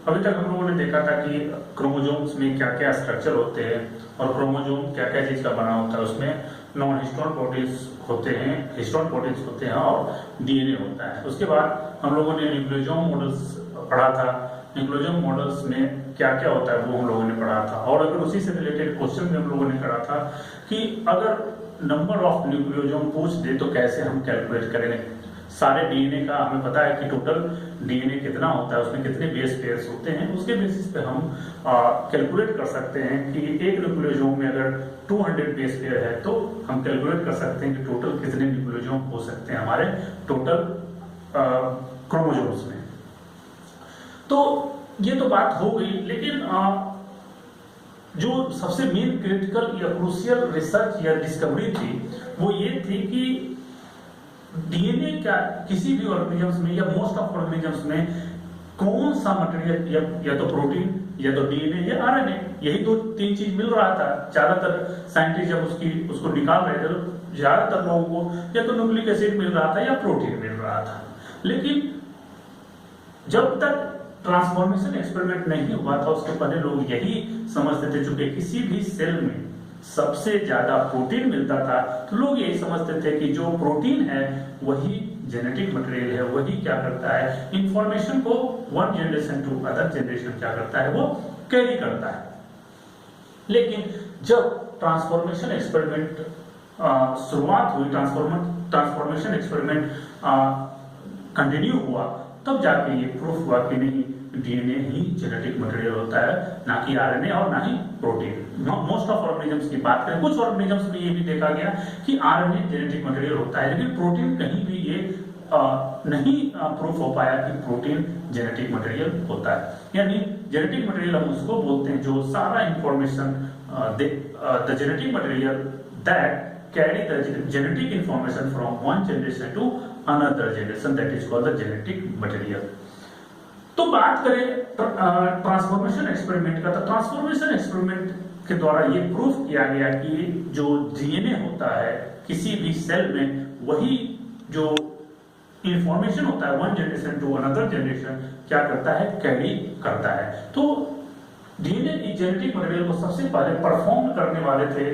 अभी तक हम लोगों ने देखा था कि क्रोमोसोम्स में क्या क्या स्ट्रक्चर होते हैं और क्रोमोसोम क्या क्या चीज का बना होता है। उसमें नॉन हिस्टोन प्रोटीन्स होते हैं, हिस्टोन प्रोटीन्स होते हैं और डीएनए होता है। उसके बाद हम लोगों ने न्यूक्लियोसोम मॉडल्स पढ़ा था। न्यूक्लियोसोम मॉडल्स में क्या क्या होता है वो हम लोगों ने पढ़ा था। और अगर उसी से रिलेटेड क्वेश्चन भी हम लोगों ने करा था कि अगर नंबर ऑफ न्यूक्लियोसोम पूछ दे तो कैसे हम कैलकुलेट करेंगे। सारे डीएनए का हमें पता है कि टोटल डीएनए कितना होता है, उसमें कितने बेस पेयर्स होते हैं, उसके बेसिस पे हम कैलकुलेट कर सकते हैं कि एक न्यूक्लियोसोम में अगर 200 बेस पेयर है तो हम कैलकुलेट कर सकते हैं कि टोटल कितने न्यूक्लियोसोम हो सकते हैं हमारे टोटल क्रोमोसोम्स में। तो ये तो बात हो गई, लेकिन जो सबसे मेन क्रिटिकल या क्रूशियल रिसर्च या डिस्कवरी थी वो ये थी कि डीएनए क्या किसी भी ऑर्गेनिजम्स में या मोस्ट ऑफ ऑर्गेनिजम्स में कौन सा मटेरियल या तो प्रोटीन या तो डीएनए या आरएनए, यही दो तीन चीज मिल रहा था। ज्यादातर साइंटिस्ट जब उसको निकाल रहे थे तो ज्यादातर लोगों को या तो न्यूक्लिक एसिड मिल रहा था या प्रोटीन मिल रहा था। लेकिन जब तक ट्रांसफॉर्मेशन एक्सपेरिमेंट नहीं हुआ था उसके पहले लोग यही समझते थे चूंकि किसी भी सेल में सबसे ज्यादा प्रोटीन मिलता था तो लोग यही समझते थे कि जो प्रोटीन है वही जेनेटिक मटेरियल है, वही क्या करता है इंफॉर्मेशन को one generation to other generation क्या करता है वो कैरी करता है। लेकिन जब ट्रांसफॉर्मेशन एक्सपेरिमेंट शुरुआत हुई, ट्रांसफॉर्मेशन एक्सपेरिमेंट कंटिन्यू हुआ, तब जाके ये प्रूफ हुआ कि नहीं डीएनए ही जेनेटिक मटेरियल होता है, ना कि आरएनए और ना ही प्रोटीन। मोस्ट ऑफ ऑर्गेनिजम्स की बात करें, कुछ ऑर्गेनिजम्स में ये भी देखा गया कि आरएनए जेनेटिक मटेरियल होता है, लेकिन प्रोटीन कहीं भी ये नहीं प्रूफ हो पाया कि प्रोटीन जेनेटिक मटेरियल होता है। यानी जेनेटिक मटेरियल हम उसको बोलते हैं जो सारा information the genetic material that carry the genetic information from one generation to another generation, that is called the genetic material। तो बात करें ट्रांसफॉर्मेशन एक्सपेरिमेंट का, तो ट्रांसफॉर्मेशन एक्सपेरिमेंट के द्वारा ये प्रूफ किया गया कि जो डीएनए होता है किसी भी सेल में वही जो इंफॉर्मेशन होता है one generation to another generation क्या करता है कैरी करता है। तो डीएनए जेनेटिक मटेरियल को सबसे पहले परफॉर्म करने वाले थे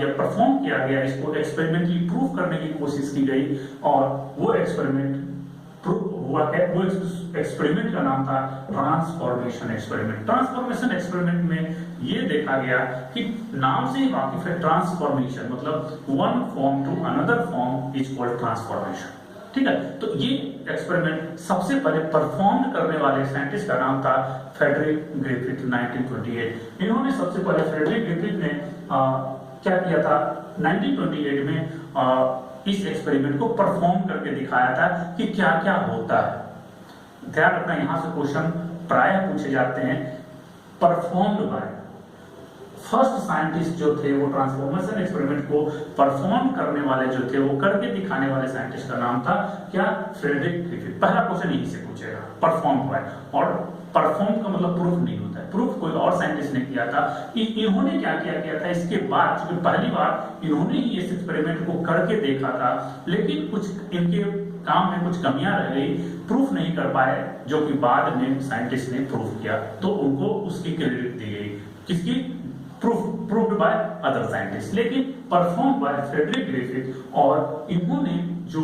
या परफॉर्म किया गया, इसको एक्सपेरिमेंटली प्रूव करने की कोशिश की गई और वो एक्सपेरिमेंट हुआ है। वो एक्सपेरिमेंट का नाम था ट्रांसफॉर्मेशन एक्सपेरिमेंट। ट्रांसफॉर्मेशन एक्सपेरिमेंट में ये देखा गया कि नाम से ही वाकिफ है, ट्रांसफॉर्मेशन मतलब one form to another form is called transformation. ठीक है, तो ये एक्सपेरिमेंट सबसे पहले परफॉर्म करने वाले साइंटिस्ट का नाम था फ्रेडरिक ग्रिफिथ 1928। इन्होंने सबसे पहले फ्रेडरिक ग्रिफिथ ने क्या किया था 1928 में इस एक्सपेरिमेंट को परफॉर्म करके दिखाया था कि क्या क्या होता है। ध्यान रखना, यहां से क्वेश्चन प्रायः पूछे जाते हैं। परफॉर्म्ड बाय फर्स्ट साइंटिस्ट जो थे वो ट्रांसफॉर्मेशन एक्सपेरिमेंट को परफॉर्म करने वाले जो थे वो करके दिखाने वाले साइंटिस्ट का नाम था क्या फ्रेडरिक ग्रिफिथ। पहला क्वेश्चन यही से पूछेगा परफॉर्म हुआ है, और परफॉर्म का मतलब प्रूफ नहीं होता है, प्रूफ कोई और साइंटिस्ट ने किया था। इन्होंने क्या किया था इसके बाद, क्योंकि पहली बार इन्होंने ही इस एक्सपेरिमेंट को करके देखा था, लेकिन कुछ इनके काम में कुछ कमियां रह गई, प्रूफ नहीं कर पाए, जो कि बाद में साइंटिस्ट ने प्रूफ किया तो उनको उसकी क्रेडिट दी गई। किसकी? प्रूव्ड बाय अदर साइंटिस्ट, लेकिन परफॉर्म बाय फ्रेडरिक ग्रिफिथ। और इन्होंने जो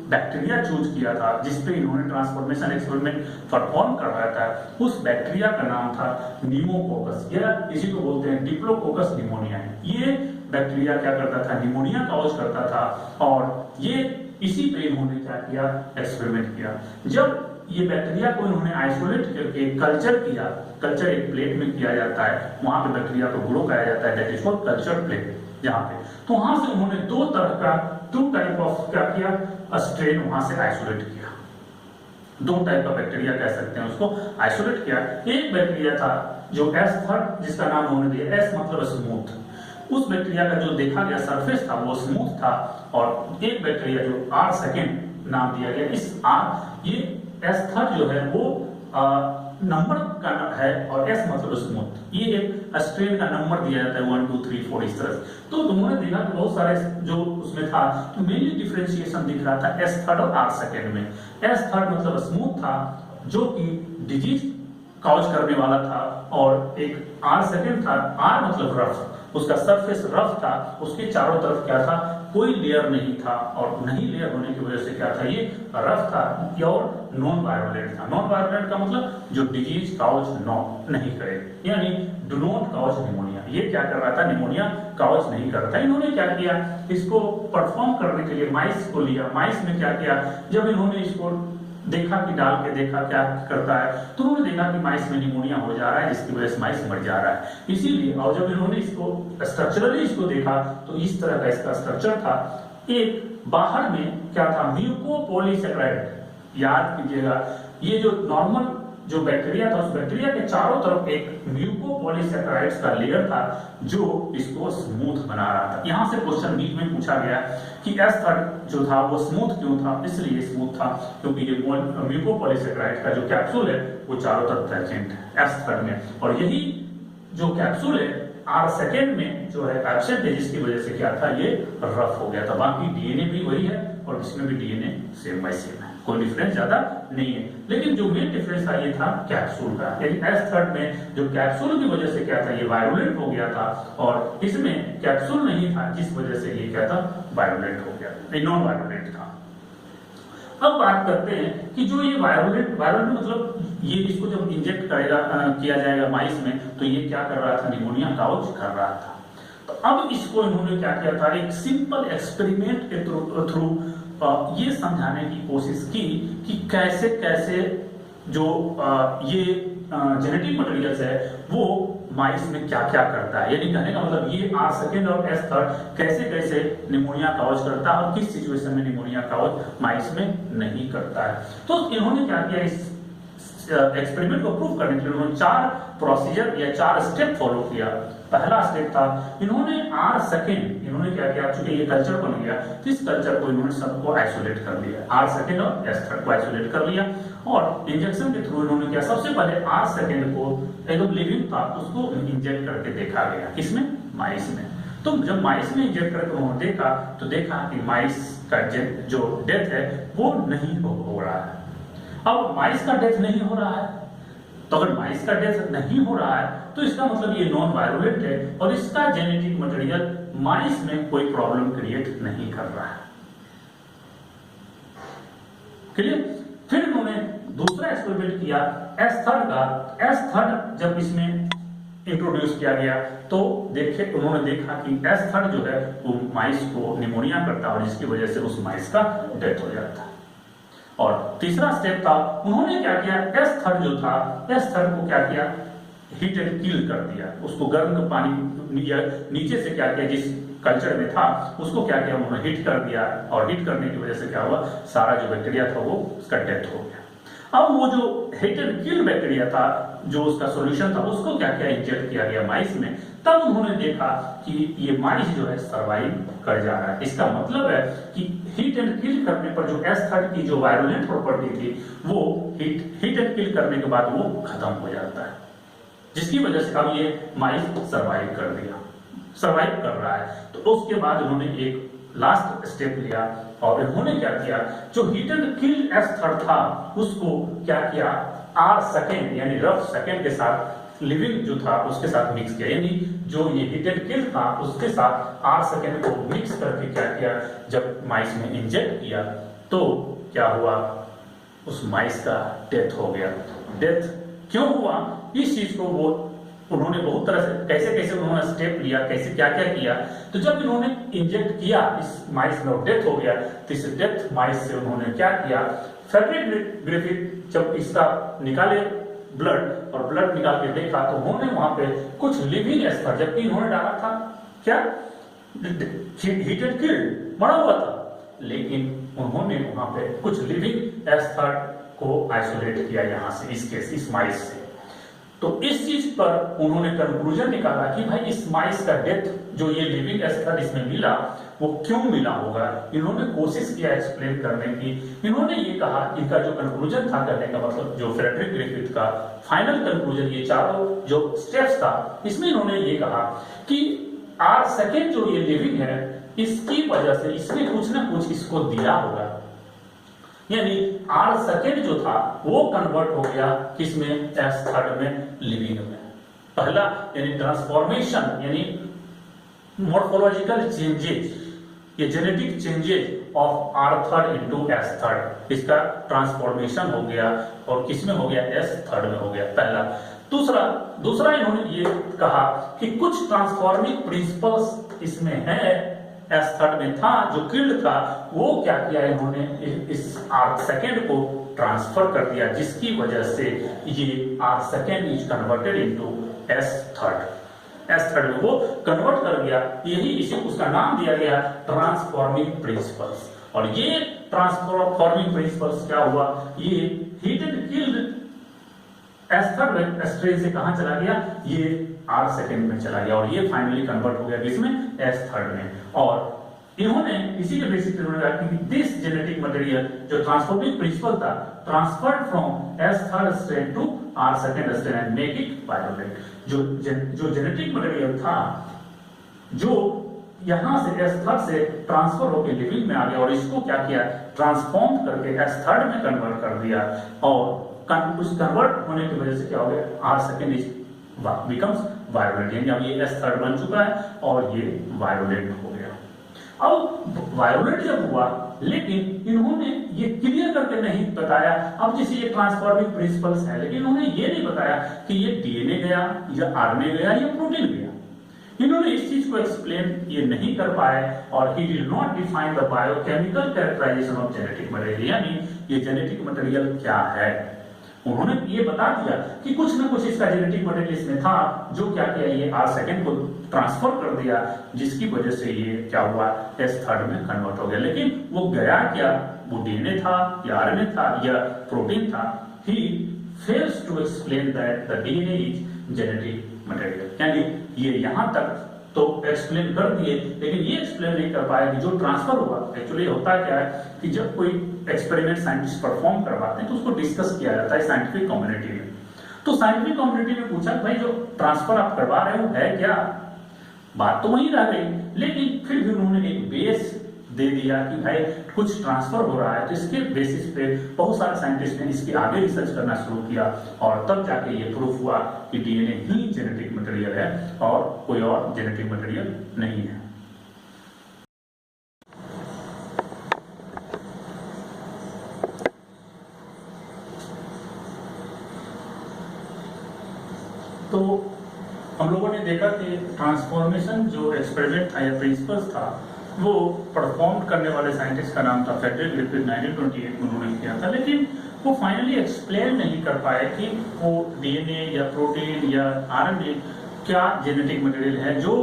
बैक्टीरिया चूज किया था जिसपे इन्होंने ट्रांसफॉर्मेशन एक्सपेरिमेंट परफॉर्म करवाया था, उस बैक्टीरिया का नाम था न्यूमोकोकस, या इसी को बोलते हैं डिप्लोकोकस निमोनिया। ये बैक्टीरिया क्या करता था? निमोनिया कॉज करता था, और ये इसी पे इन्होंने क्या किया? एक्सपेरिमेंट किया। जब ये बैक्टीरिया को इन्होंने आइसोलेट करके कल्चर किया, कल्चर एक प्लेट में किया जाता है, वहां पे बैक्टीरिया को ग्रो कराया जाता है, that is called culture plate. जहां पे तो वहां से उन्होंने टू टाइप ऑफ क्या किया? स्ट्रेन वहां से आइसोलेट किया। दो टाइप का बैक्टीरिया कह सकते हैं उसको, आइसोलेट किया। एक बैक्टीरिया था जो एस था, जिसका नाम उन्होंने दिया, एस मतलब स्मूथ। उस बैक्टीरिया का जो देखा गया सरफेस था वो स्मूथ था, और एक बैक्टीरिया जो आर सेकेंड नाम दिया गया, इस आर ये एस थर्ड जो है वो नंबर का है, और एस मतलब स्मूथ। ये एक स्ट्रेन का नंबर दिया जाता है 1 2 3 4 इस तरह से। तो उन्होंने देखा कि बहुत सारे जो उसमें था, तो मेनली डिफरेंशिएशन दिख रहा था एस थर्ड और आर सेकेंड में। एस थर्ड मतलब स्मूथ था, जो कि डिजीज काउच करने वाला था और एक आर सेकेंड था। आर मतलब रफ, उसका सरफेस रफ था, उसके चारों तरफ क्या था, कोई लेयर नहीं था, और नहीं लेयर होने की वजह से क्या था, ये रफ था और नॉन वायरोलेंट था। नॉन वायरोलेंट का मतलब जो डिजीज काउच नहीं करे, यानी डू नॉट काउच निमोनिया। ये क्या कर रहा था, निमोनिया काउच नहीं कर रहा था। इन्होंने क्या किया, इसको परफॉर्म करने के लिए माइस को लिया। माइस में क्या किया, जब इन्होंने इसको देखा कि डाल के देखा क्या करता है, तो उन्होंने देखा कि माइस में निमोनिया हो जा रहा है, जिसकी वजह से माइस मर जा रहा है। इसीलिए और जब इन्होंने इसको स्ट्रक्चरली इसको देखा तो इस तरह का इसका स्ट्रक्चर था। एक बाहर में क्या था, म्यूकोपॉलीसैकेराइड। याद कीजिएगा, ये जो नॉर्मल जो बैक्टीरिया था, उस बैक्टीरिया के चारों तरफ एक म्यूकोपॉलीसैकेराइड्स का लेयर था जो इसको स्मूथ बना रहा था। यहां से क्वेश्चन बीच में पूछा गया कि S3 जो था वो स्मूथ क्यों था। इसलिए स्मूथ था क्योंकि ये म्यूकोपॉलीसैकेराइड का जो कैप्सूल है वो चारों तरफ प्रेजेंट है S3 में, और यही जो कैप्सूल है R सेकेंड में जो है एब्सेंट है, जिसकी वजह से क्या था, ये रफ हो गया था। बाकी डीएनए भी वही है और इसमें भी डीएनए सेम बाय सेम है, कोई डिफरेंस ज्यादा नहीं है। लेकिन जो मेन डिफरेंस था ये था कैप्सूल का, यानी S3 में जो कैप्सूल की वजह से क्या था, ये वायरोलेंट हो गया था, और इसमें कैप्सूल नहीं था, जिस वजह से ये क्या था, वायरोलेंट हो गया, नॉन वायरोलेंट था। अब बात करते हैं कि जो ये वायरोलेंट मतलब ये इसको जब इंजेक्ट करेगा किया जाएगा माइस में, तो ये क्या कर रहा था, निमोनिया काउच कर रहा था। तो अब इसको इन्होंने क्या किया था, एक सिंपल एक्सपेरिमेंट के थ्रू ये समझाने की कोशिश की कि कैसे कैसे जो ये जेनेटिक मटेरियल्स है वो माइस में क्या क्या करता है। यानी कहने का मतलब ये R सेकेंड और S3 कैसे कैसे निमोनिया काउच करता है और किस सिचुएशन में निमोनिया काउच माइस में नहीं करता है। तो इन्होंने क्या किया, इस एक्सपेरिमेंट को प्रूव करने के लिए उन्होंने 4 प्रोसीजर या 4 स्टेप फॉलो किया। पहला स्टेप था, इन्होंने R सेकेंड, इन्होंने क्या किया, चूंकि ये कल्चर बन गया तो इस कल्चर को इन्होंने सबको आइसोलेट कर लिया, R सेकेंड और S3 को आइसोलेट कर लिया, और इंजेक्शन के थ्रू इन्होंने किया, सबसे पहले R सेकेंड को एकदम लिविंग था उसको इंजेक्ट करके देखा गया, किसमें, माइस में। तो जब माइस में इंजेक्ट करके उन्होंने देखा तो देखा कि माइस का जो डेथ है वो नहीं हो रहा है। अब माइस का डेथ नहीं हो रहा है, तो अगर माइस का डेथ नहीं हो रहा है तो इसका मतलब ये नॉन वायरोलेंट है और इसका जेनेटिक मटेरियल माइस में कोई प्रॉब्लम क्रिएट नहीं कर रहा है। क्लियर। फिर उन्होंने दूसरा एक्सपेरिमेंट किया S3 का। S3 जब इसमें इंट्रोड्यूस किया गया तो देखे उन्होंने देखा कि S3 जो है वो माइस को निमोनिया करता है और जिसकी वजह से उस माइस का डेथ हो जाता है। और तीसरा स्टेप था, उन्होंने क्या किया, S3 जो था, S3 को क्या किया, हीट एंड किल कर दिया, उसको गर्म पानी नीचे से क्या किया, जिस कल्चर में था उसको क्या किया, उन्होंने हीट कर दिया, और हीट करने की वजह से क्या हुआ, सारा जो बैक्टीरिया था वो उसका डेथ हो गया। अब वो जो हीट एंड किल बैक्टीरिया था, जो उसका सॉल्यूशन था, उसको क्या किया, इंजेक्ट किया गया माइस में। तब उन्होंने देखा कि ये माइस जो है सर्वाइव कर जा रहा है। इसका मतलब है कि हीट एंड किल करने पर जो S3 की जो वायरोलेंट प्रॉपर्टी थी वो हीट एंड किल करने के बाद वो खत्म हो जाता है, जिसकी वजह से अब ये माइस सर्वाइव कर रहा है। तो उसके बाद उन्होंने एक लास्ट स्टेप लिया और इन्होंने क्या किया, जो हीट एंड किल S3 था उसको क्या किया, R सेकेंड यानी रफ सेकेंड के साथ लिविंग जो था उसके साथ मिक्स किया, यानी जो ये हीट एंड किल था उसके साथ R सेकेंड को मिक्स करके क्या किया, जब माइस में इंजेक्ट किया तो क्या हुआ, उस माइस का डेथ हो गया। डेथ क्यों हुआ, इस चीज को वो उन्होंने बहुत तरह से कैसे कैसे उन्होंने स्टेप लिया, कैसे क्या क्या किया। तो जब इन्होंने इंजेक्ट किया इस माइस में, डेथ हो गया, तो इस डेथ माइस से उन्होंने क्या किया, फ्रेडरिक ग्रिफिथ जब इसका निकाले ब्लड और ब्लड निकाल के देखा तो उन्होंने वहां पे कुछ लिविंग S3, जबकि इन्होंने डाला था क्या, हीट एंड किल्ड, मरा हुआ था, लेकिन उन्होंने वहां पे कुछ लिविंग S3 को आइसोलेट किया यहां से, इस माइस से। तो इस चीज पर उन्होंने कंक्लूजन निकाला कि भाई इस माइस का डेथ जो ये लिविंग S3 इसमें मिला वो क्यों मिला होगा। इन्होंने कोशिश किया एक्सप्लेन करने की। इन्होंने ये कहा, इनका जो कंक्लूजन था करने का मतलब, जो फ्रेडरिक ग्रिफिथ का फाइनल कंक्लूजन, ये चारों जो स्टेप्स था, इसमें इन्होंने ये कहा कि R सेकेंड जो ये लिविंग है इसकी वजह से इसने कुछ ना कुछ इसको दिया होगा, यानी आर सेकेंड जो था वो कन्वर्ट हो गया किसमें, एस थर्ड में, लिविंग में। पहला यानी ट्रांसफॉर्मेशन यानी मॉर्फोलॉजिकल चेंजेस, ये genetic changes of R third into S third, इसका ट्रांसफॉर्मेशन हो गया और किसमें हो गया, एस थर्ड में हो गया, पहला। दूसरा इन्होंने ये कहा कि कुछ ट्रांसफॉर्मिंग प्रिंसिपल्स इसमें है, एस थर्ड में था जो किल्ड था, वो क्या किया इन्होंने, इस आर सेकेंड को ट्रांसफर कर दिया, जिसकी वजह से ये R second is converted into S third, S third में वो कन्वर्ट कर दिया। यही इसी उसका नाम दिया गया ट्रांसफॉर्मिंग प्रिंसिपल्स। और ये ट्रांसफॉर्मिंग प्रिंसिपल्स क्या हुआ, ये heat and killed S third में स्ट्रेन से कहां चला गया, ये आर सेकेंड में चला गया और ये फाइनली कन्वर्ट हो गया किसमें, एस थर्ड में। और इन्होंने इसी के बेसिस पे उन्होंने कहा कि दिस जेनेटिक मटेरियल जो ट्रांसफॉर्मिंग प्रिंसिपल था transferred from S third strain to R second strain and make it violent. जो जेनेटिक मटेरियल था जो यहां से एस थर्ड से ट्रांसफर होकर लिविंग में आ गया और इसको क्या किया, ट्रांसफॉर्म करके एस थर्ड में कन्वर्ट कर दिया और उस कन्वर्ट होने की वजह से क्या हो गया, R second is becomes violent, यानी अब ये एस थर्ड बन चुका है और ये वायोलेंट हो गया। अब वायोलेंट जब हुआ, लेकिन इन्होंने ये क्लियर करके नहीं बताया, अब जैसे ये ट्रांसफॉर्मिंग प्रिंसिपल्स है, लेकिन इन्होंने ये नहीं बताया कि ये डीएनए गया या आरएनए गया या प्रोटीन गया। इन्होंने इस चीज को एक्सप्लेन ये नहीं कर पाए और he did not define the biochemical characterization of genetic material, यानी ये जेनेटिक मटेरियल क्या है। उन्होंने ये बता दिया कि कुछ ना कुछ इसका जेनेटिक मटेरियल इसमें था जो क्या किया, ये आर सेकेंड को ट्रांसफर कर दिया, जिसकी वजह से ये क्या हुआ, एस थर्ड में कन्वर्ट हो गया। लेकिन वो गया क्या, वो डीएनए था या आरएनए था या प्रोटीन था। He fails to explain that the DNA is genetic material, यानी ये यहां तक तो एक्सप्लेन कर दिए, लेकिन ये एक्सप्लेन नहीं कर पाया कि जो ट्रांसफर हुआ एक्चुअली होता क्या है कि जब कोई एक्सपेरिमेंट साइंटिस्ट परफॉर्म करवाते हैं तो उसको डिस्कस किया जाता है साइंटिफिक कम्युनिटी में। तो साइंटिफिक कम्युनिटी ने पूछा भाई जो ट्रांसफर आप करवा रहे हो है क्या, बात तो वही रह गई, लेकिन फिर भी उन्होंने एक बेस दे दिया कि भाई कुछ ट्रांसफर हो रहा है, तो इसके बेसिस पे बहुत सारे साइंटिस्ट ने इसके आगे रिसर्च करना शुरू किया और तब जाके ये प्रूफ हुआ कि डीएनए ही जेनेटिक मटेरियल है और कोई और जेनेटिक मटेरियल नहीं है। तो हम लोगों ने देखा कि ट्रांसफॉर्मेशन जो एक्सपेरिमेंट था या प्रिंसिपल्स था वो परफॉर्म करने वाले साइंटिस्ट का नाम था फ्रेडरिक लिपिड, 1928 में उन्होंने किया था, लेकिन वो फाइनली एक्सप्लेन नहीं कर पाए कि वो डीएनए या प्रोटीन या आरएनए क्या जेनेटिक मटेरियल है जो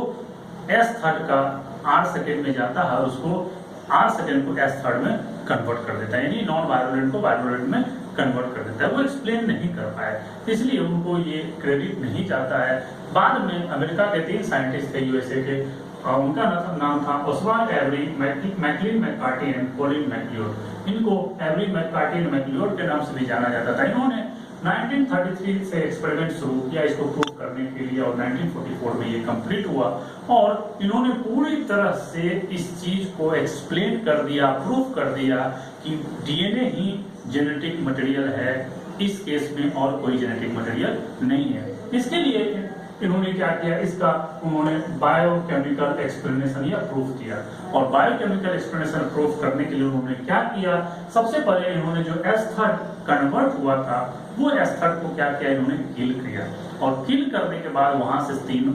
एस थर्ड का आर सेकेंड में जाता है, उसको आर सेकेंड को एस थर्ड में कन्वर्ट कर देता है, यानी नॉन वायोलेंट को वायोलेंट में कन्वर्ट कर देता है। वो एक्सप्लेन नहीं कर पाए, इसलिए उनको ये क्रेडिट नहीं जाता है। बाद में अमेरिका के 3 साइंटिस्ट थे यूएसए के, उनका नाम था Oswald Avery, Maclyn McCarty and Colin MacLeod. इनको एवरी, मैककार्टी एंड मैकलियोड के नाम से भी जाना जाता था। इन्होंने 1933 से एक्सपेरिमेंट शुरू किया इसको प्रूव करने के लिए और 1944 में ये कंप्लीट हुआ और इन्होंने पूरी तरह से इस चीज को एक्सप्लेन कर दिया, प्रूव कर दिया कि डीएनए ही जेनेटिक मटेरियल है, इस केस में और कोई जेनेटिक मटेरियल नहीं है। इसके लिए इन्होंने क्या किया, इसका उन्होंने बायोकेमिकल एक्सप्लेनेशन या प्रूफ किया और बायोकेमिकल एक्सप्लेनेशन प्रूफ करने के लिए उन्होंने क्या किया, सबसे पहले इन्होंने जो एस थर्ड कन्वर्ट हुआ था वो एस थर्ड को क्या किया, इन्होंने किल किया और किल करने के बाद वहां से 3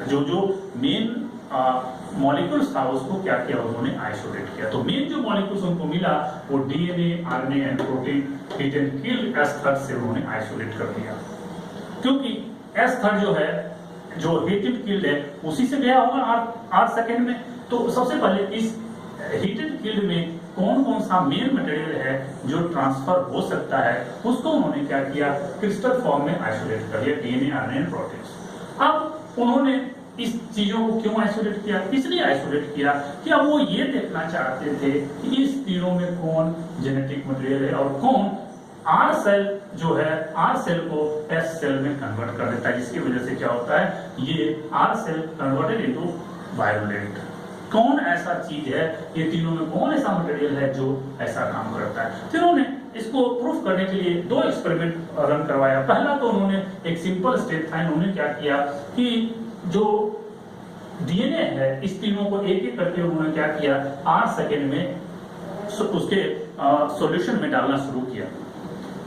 जो मेन मॉलिक्यूल्स था उसको क्या किया, उन्होंने आइसोलेट किया। तो मेन जो मॉलिक्यूल्स उनको मिला वो DNA, RNA and protein hit and kill S third से उन्होंने आइसोलेट कर दिया, क्योंकि एस थर्ड जो है जो हिट एंड किल्ड है उसी से गया होगा आर सेकेंड में। तो सबसे पहले इस हिट एंड किल्ड में कौन कौन सा मेन मटेरियल है जो ट्रांसफर हो सकता है उसको उन्होंने क्या किया, क्रिस्टल फॉर्म में आइसोलेट कर दिया, डीएनए, आरएनए, प्रोटीन। अब उन्होंने इस चीजों को क्यों आइसोलेट किया, इसलिए आइसोलेट किया कि अब वो ये देखना चाहते थे कि इस तीनों में कौन जेनेटिक मटेरियल है और कौन आर सेल जो है आर सेल को एस सेल में कन्वर्ट कर देता है, जिसकी वजह से क्या होता है, ये R cell converted into violent, कौन ऐसा चीज है, ये तीनों में कौन ऐसा मटेरियल है जो ऐसा काम करता है। फिर उन्होंने इसको प्रूफ करने के लिए 2 एक्सपेरिमेंट रन करवाया। पहला तो उन्होंने एक सिंपल स्टेप था, उन्होंने क्या किया कि जो डीएनए है इस तीनों को एक एक करके उन्होंने क्या किया 8 सेकेंड में उसके सॉल्यूशन में डालना शुरू किया।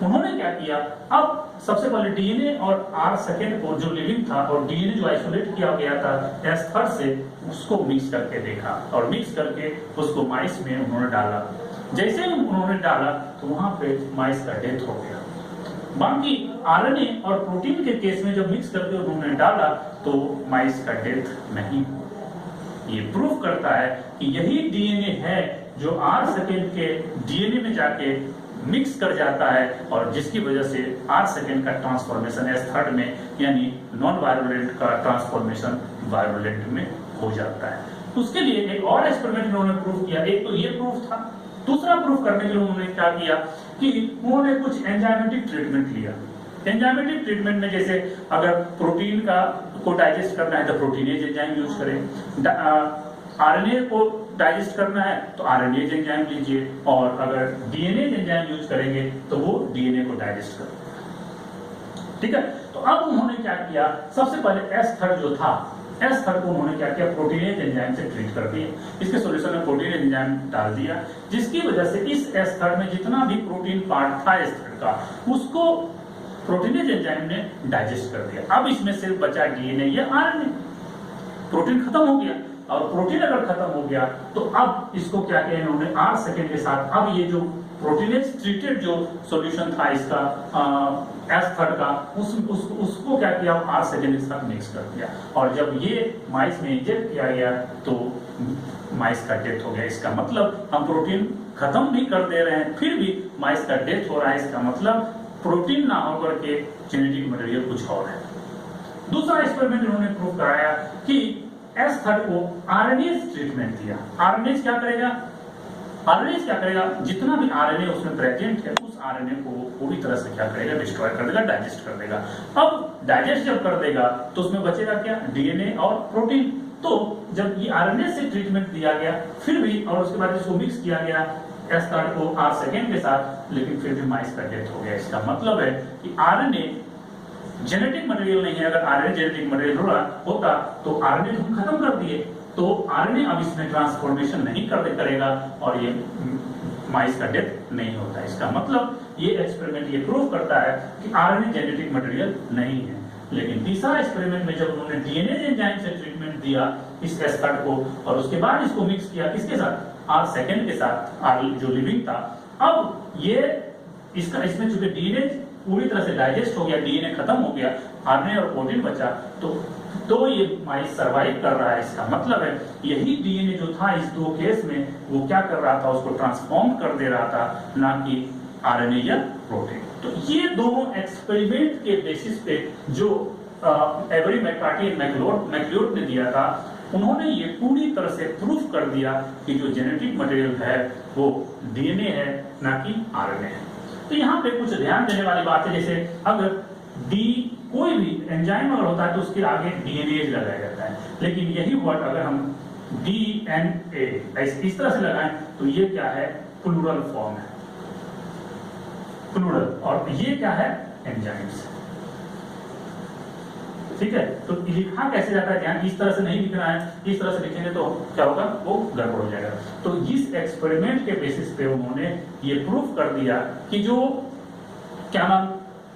उन्होंने क्या किया, अब सबसे पहले डीएनए और 8 सेकेंड को जो लिविंग था और डीएनए जो आइसोलेट किया गया था S3 से, उसको मिक्स करके देखा और मिक्स करके उसको माइस में उन्होंने डाला। जैसे उन्होंने डाला तो वहां पे माइस का डेथ हो गया। बाकी आरएनए और प्रोटीन के केस में जब मिक्स करके उन्होंने डाला तो माइस का डेथ नहीं। ये प्रूफ करता है कि यही डीएनए है जो 8 सेकेंड के डीएनए में जाके मिक्स कर जाता है और जिसकी वजह से 8 सेकेंड का ट्रांसफॉर्मेशन S3 में यानी नॉन वायरुलेंट का ट्रांसफॉर्मेशन वायरुलेंट में हो जाता है। उसके लिए एक और एक्सपेरिमेंट उन्होंने प्रूफ किया। एक तो ये प्रूफ था, दूसरा प्रूफ करने के लिए उन्होंने क्या किया कि उन्होंने कुछ एंजाइमेटिक ट्रीटमेंट लिया। एंजाइमेटिक ट्रीटमेंट में जैसे अगर प्रोटीन को डाइजेस्ट करना है तो प्रोटीनेज एंजाइम यूज करें, आरएनए को डाइजेस्ट करना है तो आरएनएज एंजाइम लीजिए, और अगर डीएनए एंजाइम यूज करेंगे तो वो डीएनए को डाइजेस्ट करें। ठीक है, तो अब उन्होंने क्या किया, सबसे पहले S3 जो था, S3 को उन्होंने क्या किया, प्रोटीनेज एंजाइम से ट्रीट कर दिया। इसके सॉल्यूशन में प्रोटीन एंजाइम डाल दिया, जिसकी वजह से इस S3 में जितना भी प्रोटीन पार्ट था S3 का, उसको प्रोटीनेज एंजाइम ने डाइजेस्ट कर दिया। अब इसमें सिर्फ बचा डीएनए या आरएनए। प्रोटीन खत्म हो गया, और प्रोटीन अगर खत्म हो गया तो अब इसको क्या किया इन्होंने 8 सेकेंड के साथ, अब ये जो प्रोटीनेज ट्रीटेड जो सॉल्यूशन था इसका S3 का, उसको क्या किया 8 सेकेंड के साथ मिक्स कर दिया, और जब ये माइस में इंजेक्ट किया गया तो माइस का डेथ हो गया। इसका मतलब हम प्रोटीन खत्म भी कर दे रहे हैं फिर भी माइस का डेथ हो रहा है। इसका मतलब प्रोटीन ना होकर के जेनेटिक मटेरियल कुछ और है। दूसरा एक्सपेरिमेंट उन्होंने प्रूव कराया कि S3 को आरएनएज ट्रीटमेंट दिया। आरएनएज क्या करेगा, जितना भी आरएनए उसमें प्रेजेंट है उस आरएनए को पूरी तरह से क्या करेगा, डिस्ट्रॉय कर देगा, डाइजेस्ट कर देगा। अब डाइजेस्ट जब कर देगा तो उसमें बचेगा क्या, डीएनए और प्रोटीन। तो जब ये आरएनए से ट्रीटमेंट दिया गया फिर भी, और उसके बाद इसको मिक्स किया गया S3 को 8 सेकेंड के साथ, लेकिन फिर भी माइस का डेथ हो गया। इसका मतलब है कि आरएनए जेनेटिक मटेरियल नहीं है। अगर आरएनए जेनेटिक मटेरियल होता तो आरएनए तो हम खत्म कर दिए, तो आरएनए अब इसमें ट्रांसफॉर्मेशन नहीं करेगा और ये माइस का डेथ नहीं होता। इसका मतलब ये एक्सपेरिमेंट ये प्रूव करता है कि आरएनए जेनेटिक मटेरियल नहीं है। लेकिन तीसरा एक्सपेरिमेंट में जब उन्होंने डीएनए एंजाइम से ट्रीटमेंट दिया इस S3 को, और उसके बाद इसको मिक्स किया किसके साथ, 8 सेकेंड के साथ, जो लिविंग था। अब ये इसमें चूंकि डीएनए पूरी तरह से डाइजेस्ट हो गया, डीएनए खत्म हो गया, आरएनए और प्रोटीन बचा, तो ये माइस सरवाइव कर रहा है। इसका मतलब है यही डीएनए जो था इस 2 केस में वो क्या कर रहा था, उसको ट्रांसफॉर्म कर दे रहा था, ना कि आरएनए या प्रोटीन। तो ये दोनों एक्सपेरिमेंट के बेसिस पे जो एवरी मैककार्टी मैक्लियोड ने दिया था, उन्होंने ये पूरी तरह से प्रूफ कर दिया कि जो जेनेटिक मटेरियल है वो डीएनए है, ना कि आरएनए है। तो यहाँ पे कुछ ध्यान देने वाली बात है, जैसे अगर कोई भी एंजाइम अगर होता है तो उसके आगे डीएनए लगाया जाता है, लेकिन यही वर्ड अगर हम डीएनए इस तरह से लगाएं तो ये क्या है, प्लूरल फॉर्म है, प्लूरल, और ये क्या है, एंजाइम्स। ठीक है, तो लिखा कैसे जाता है, ध्यान, इस तरह से नहीं लिखना है, इस तरह से लिखेंगे तो क्या होगा, वो गड़बड़ हो जाएगा। तो इस एक्सपेरिमेंट के बेसिस पे उन्होंने ये प्रूफ कर दिया कि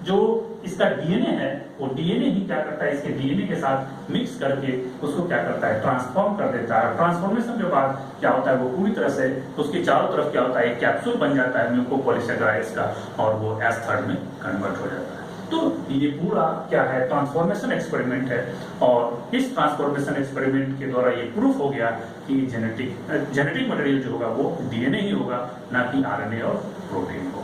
जो इसका डीएनए है वो डीएनए ही क्या करता है, इसके डीएनए के साथ मिक्स करके उसको क्या करता है, ट्रांसफॉर्म कर देता है। ट्रांसफॉर्मेशन के बाद क्या होता है, वो पूरी तरह से उसके चारों तरफ क्या होता है, एक कैप्सूल बन जाता है म्यूकोपॉलीसेकेराइड्स का, और वो S3 में कन्वर्ट हो जाता है। तो ये पूरा क्या है, ट्रांसफॉर्मेशन एक्सपेरिमेंट है, और इस ट्रांसफॉर्मेशन एक्सपेरिमेंट के द्वारा ये प्रूफ हो गया कि जेनेटिक मटेरियल जो होगा वो डीएनए ही होगा, ना कि आरएनए और प्रोटीन होगा।